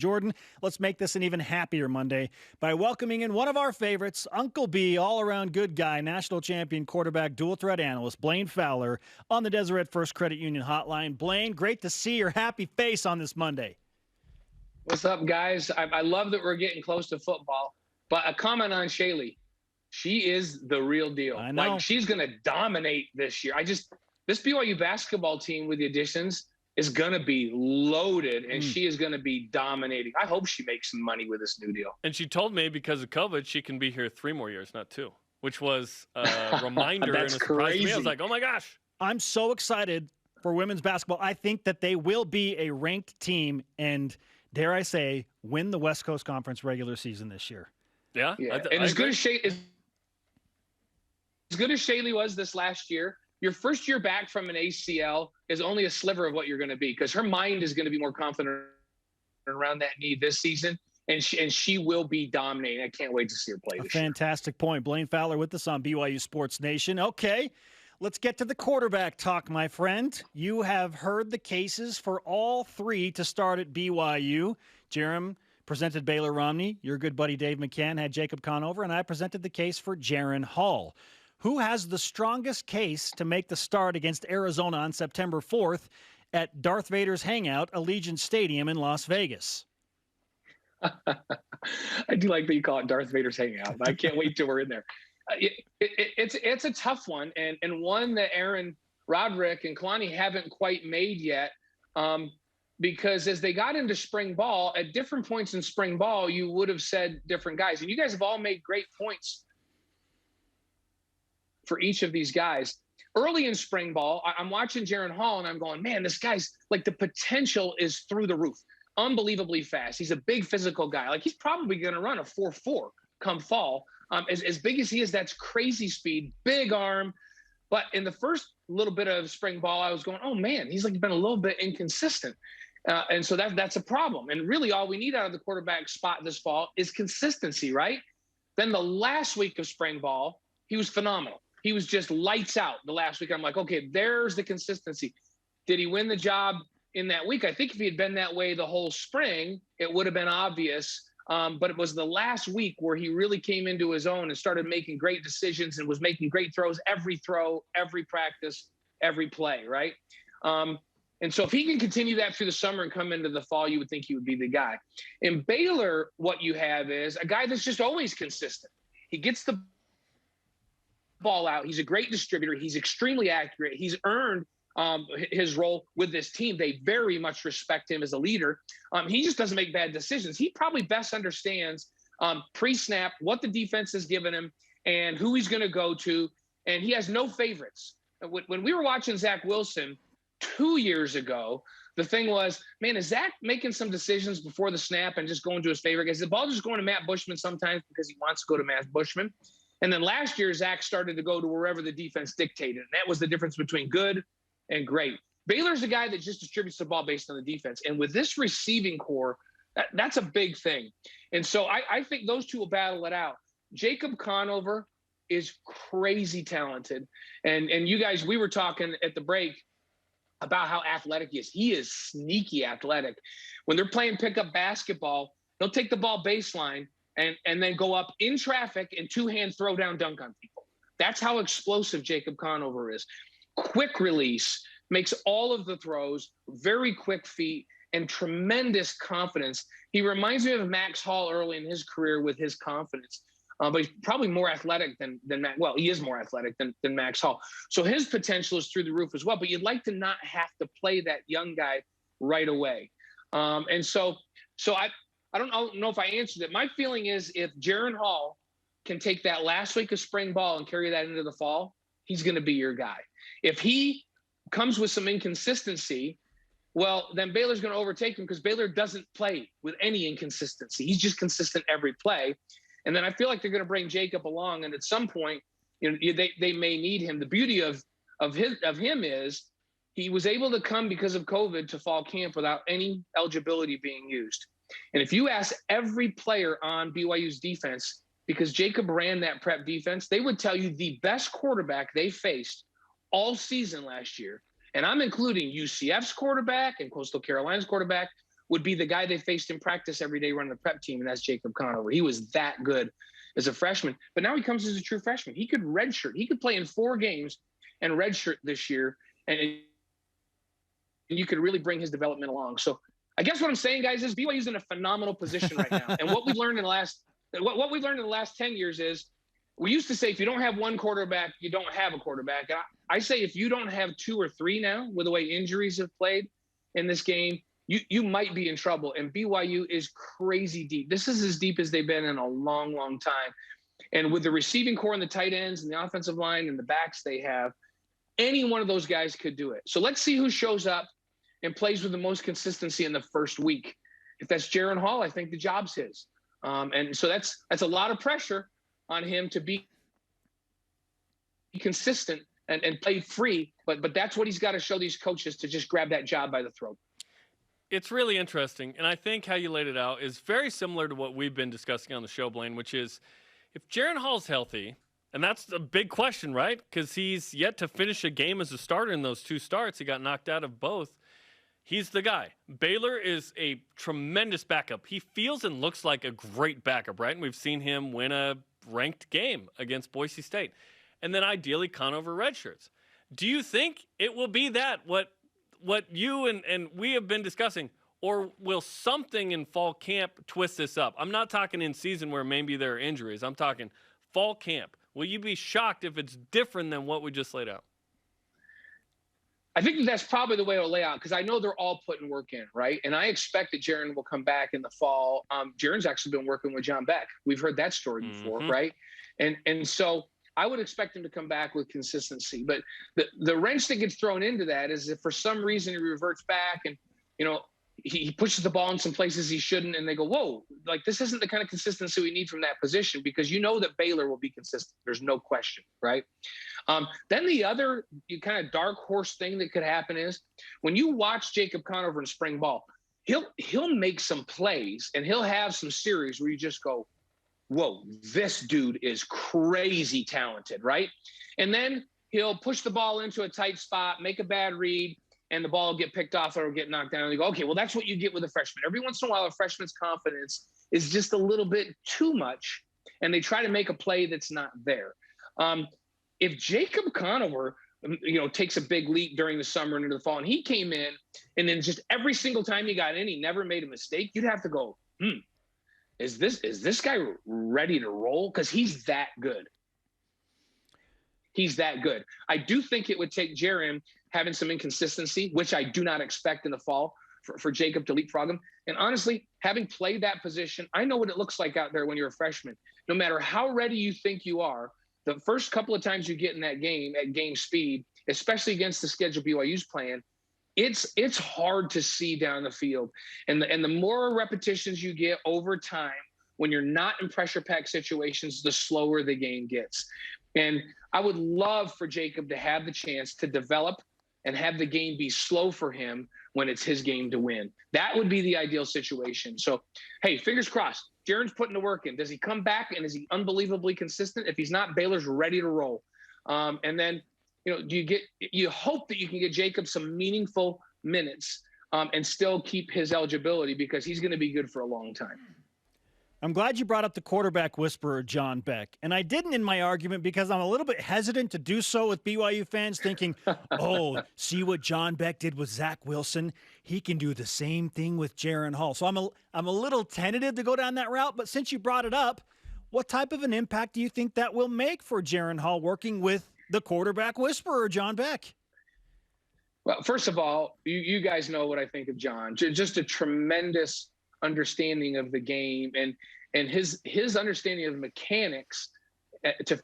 Jordan. Let's make this an even happier Monday by welcoming in one of our favorites, Uncle B, all-around good guy, national champion quarterback, dual threat analyst, Blaine Fowler, on the Deseret First Credit Union hotline. Blaine, great to see your happy face on this Monday. What's up, guys? I love that we're getting close to football, but a comment on Shaylee. She is the real deal. I know. Like, she's going to dominate this year. This BYU basketball team with the additions is going to be loaded, and she is going to be dominating. I hope she makes some money with this new deal. And she told me because of COVID, she can be here 3 more years, not 2, which was a reminder and a surprise to me. I was like, oh, my gosh. I'm so excited for women's basketball. I think that they will be a ranked team and, dare I say, win the West Coast Conference regular season this year. Yeah. And as good as Shaylee was this last year, your first year back from an ACL is only a sliver of what you're going to be, because her mind is going to be more confident around that knee this season, and she will be dominating. I can't wait to see her play this year. Fantastic point. Blaine Fowler with us on BYU Sports Nation. Okay, let's get to the quarterback talk, my friend. You have heard the cases for all 3 to start at BYU. Jerem presented Baylor Romney. Your good buddy Dave McCann had Jacob Conover, and I presented the case for Jaren Hall. Who has the strongest case to make the start against Arizona on September 4th at Darth Vader's Hangout, Allegiant Stadium in Las Vegas? I do like that you call it Darth Vader's Hangout. I can't wait till we're in there. It's a tough one, and one that Aaron Roderick and Kalani haven't quite made yet, because as they got into spring ball, at different points in spring ball, you would have said different guys. And you guys have all made great points for each of these guys. Early in spring ball, I'm watching Jaren Hall, and I'm going, man, this guy's like, the potential is through the roof. Unbelievably fast. He's a big physical guy. Like, he's probably going to run a 4.4 come fall. As big as he is, that's crazy speed, big arm. But in the first little bit of spring ball, I was going, oh man, he's like been a little bit inconsistent. And so that's a problem. And really all we need out of the quarterback spot this fall is consistency, right? Then the last week of spring ball, he was phenomenal. He was just lights out the last week. I'm like, okay, there's the consistency. Did he win the job in that week? I think if he had been that way the whole spring, it would have been obvious. But it was the last week where he really came into his own and started making great decisions and was making great throw, every practice, every play, right? And so if he can continue that through the summer and come into the fall, you would think he would be the guy. In Baylor, what you have is a guy that's just always consistent. He gets the ball out. He's a great distributor. He's extremely accurate. He's earned his role with this team. They very much respect him as a leader. He just doesn't make bad decisions. He probably best understands pre-snap what the defense has given him and who he's going to go to. And he has no favorites. When we were watching Zach Wilson 2 years ago, the thing was, man, is Zach making some decisions before the snap and just going to his favorite? Is the ball just going to Matt Bushman sometimes because he wants to go to Matt Bushman? And then last year, Zach started to go to wherever the defense dictated. And that was the difference between good and great. Baylor's a guy that just distributes the ball based on the defense. And with this receiving core, that's a big thing. And so I think those two will battle it out. Jacob Conover is crazy talented. And you guys, we were talking at the break about how athletic he is. He is sneaky athletic. When they're playing pickup basketball, they'll take the ball baseline and then go up in traffic and two-hand throw down dunk on people. That's how explosive Jacob Conover is. Quick release, makes all of the throws, very quick feet, and tremendous confidence. He reminds me of Max Hall early in his career with his confidence. But he's probably more athletic than Max. Well, he is more athletic than Max Hall. So his potential is through the roof as well. But you'd like to not have to play that young guy right away. And so I don't know if I answered it. My feeling is if Jaren Hall can take that last week of spring ball and carry that into the fall, he's going to be your guy. If he comes with some inconsistency, well, then Baylor's going to overtake him because Baylor doesn't play with any inconsistency. He's just consistent every play. And then I feel like they're going to bring Jacob along, and at some point, they may need him. The beauty of him is he was able to come because of COVID to fall camp without any eligibility being used. And if you ask every player on BYU's defense, because Jacob ran that prep defense, they would tell you the best quarterback they faced all season last year, and I'm including UCF's quarterback and Coastal Carolina's quarterback, would be the guy they faced in practice every day running the prep team, and that's Jacob Conover. He was that good as a freshman, but now he comes as a true freshman. He could redshirt. He could play in 4 games and redshirt this year, and you could really bring his development along. So I guess what I'm saying, guys, is BYU's in a phenomenal position right now. And what we've learned in the last 10 years is, we used to say if you don't have one quarterback, you don't have a quarterback. And I say if you don't have 2 or 3 now, with the way injuries have played in this game, you might be in trouble. And BYU is crazy deep. This is as deep as they've been in a long, long time. And with the receiving core and the tight ends and the offensive line and the backs they have, any one of those guys could do it. So let's see who shows up and plays with the most consistency in the first week. If that's Jaren Hall, I think the job's his. And so that's a lot of pressure on him to be consistent and play free. But that's what he's got to show these coaches, to just grab that job by the throat. It's really interesting. And I think how you laid it out is very similar to what we've been discussing on the show, Blaine, which is if Jaren Hall's healthy, and that's a big question, right? Because he's yet to finish a game as a starter in those 2 starts. He got knocked out of both. He's the guy. Baylor is a tremendous backup. He feels and looks like a great backup, right? And we've seen him win a ranked game against Boise State. And then ideally Conover redshirts. Do you think it will be that, what you and we have been discussing, or will something in fall camp twist this up? I'm not talking in season where maybe there are injuries. I'm talking fall camp. Will you be shocked if it's different than what we just laid out? I think that's probably the way it'll lay out, because I know they're all putting work in, right? And I expect that Jaren will come back in the fall. Jaren's actually been working with John Beck. We've heard that story before, right? And so I would expect him to come back with consistency. But the wrench that gets thrown into that is if for some reason he reverts back and, he pushes the ball in some places he shouldn't, and they go, whoa, like this isn't the kind of consistency we need from that position, because that Baylor will be consistent. There's no question, right? Then the other kind of dark horse thing that could happen is when you watch Jacob Conover in spring ball, he'll make some plays and he'll have some series where you just go, whoa, this dude is crazy talented, right? And then he'll push the ball into a tight spot, make a bad read, and the ball will get picked off or get knocked down. And you go, okay, well, that's what you get with a freshman. Every once in a while, a freshman's confidence is just a little bit too much, and they try to make a play that's not there. If Jacob Conover, takes a big leap during the summer and into the fall, and he came in, and then just every single time he got in, he never made a mistake, you'd have to go, is this guy ready to roll? Because he's that good. He's that good. I do think it would take Jaren having some inconsistency, which I do not expect in the fall, for Jacob to leapfrog him. And honestly, having played that position, I know what it looks like out there when you're a freshman. No matter how ready you think you are, the first couple of times you get in that game at game speed, especially against the schedule BYU's playing, it's hard to see down the field. And the more repetitions you get over time, when you're not in pressure-packed situations, the slower the game gets. And I would love for Jacob to have the chance to develop and have the game be slow for him when it's his game to win. That would be the ideal situation. So, hey, fingers crossed. Jaren's putting the work in. Does he come back, and is he unbelievably consistent? If he's not, Baylor's ready to roll. And then, you hope that you can get Jacob some meaningful minutes and still keep his eligibility, because he's going to be good for a long time. I'm glad you brought up the quarterback whisperer, John Beck. And I didn't in my argument because I'm a little bit hesitant to do so with BYU fans thinking, oh, see what John Beck did with Zach Wilson? He can do the same thing with Jaren Hall. So I'm a little tentative to go down that route. But since you brought it up, what type of an impact do you think that will make for Jaren Hall working with the quarterback whisperer, John Beck? Well, first of all, you guys know what I think of John. Just a tremendous understanding of the game and his understanding of mechanics to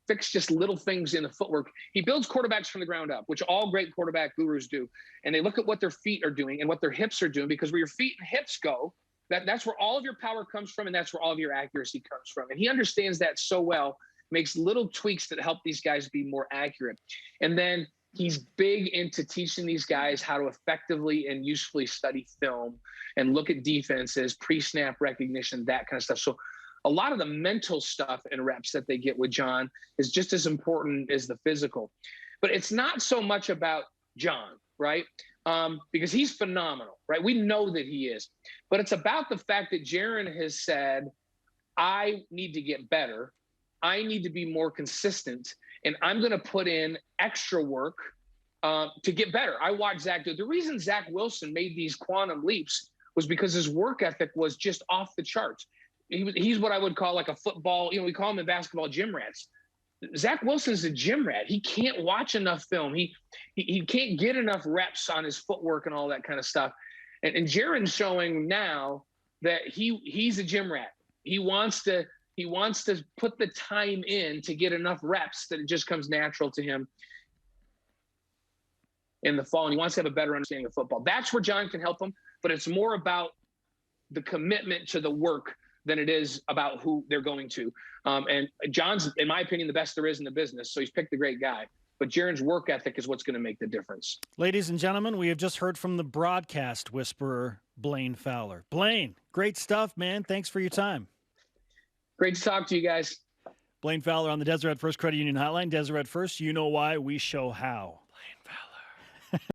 fix just little things in the footwork. He builds quarterbacks from the ground up, which all great quarterback gurus do. And they look at what their feet are doing and what their hips are doing, because where your feet and hips go, that's where all of your power comes from, and that's where all of your accuracy comes from. And he understands that so well, makes little tweaks that help these guys be more accurate. And then he's big into teaching these guys how to effectively and usefully study film and look at defenses, pre-snap recognition, that kind of stuff. So a lot of the mental stuff and reps that they get with John is just as important as the physical. But it's not so much about John, right? because he's phenomenal, right? We know that he is. But it's about the fact that Jaren has said, I need to get better. I need to be more consistent, and I'm going to put in extra work to get better. I watched Zach do it. The reason Zach Wilson made these quantum leaps was because his work ethic was just off the charts. He's what I would call like a football, we call him in basketball gym rats. Zach Wilson's a gym rat. He can't watch enough film. He can't get enough reps on his footwork and all that kind of stuff. And Jaren's showing now that he's a gym rat. He wants to put the time in to get enough reps that it just comes natural to him in the fall. And he wants to have a better understanding of football. That's where John can help him, but it's more about the commitment to the work than it is about who they're going to. And John's, in my opinion, the best there is in the business. So he's picked a great guy. But Jaren's work ethic is what's going to make the difference. Ladies and gentlemen, we have just heard from the broadcast whisperer, Blaine Fowler. Blaine, great stuff, man. Thanks for your time. Great to talk to you guys. Blaine Fowler on the Deseret First Credit Union Hotline. Deseret First, you know why, we show how. Blaine Fowler.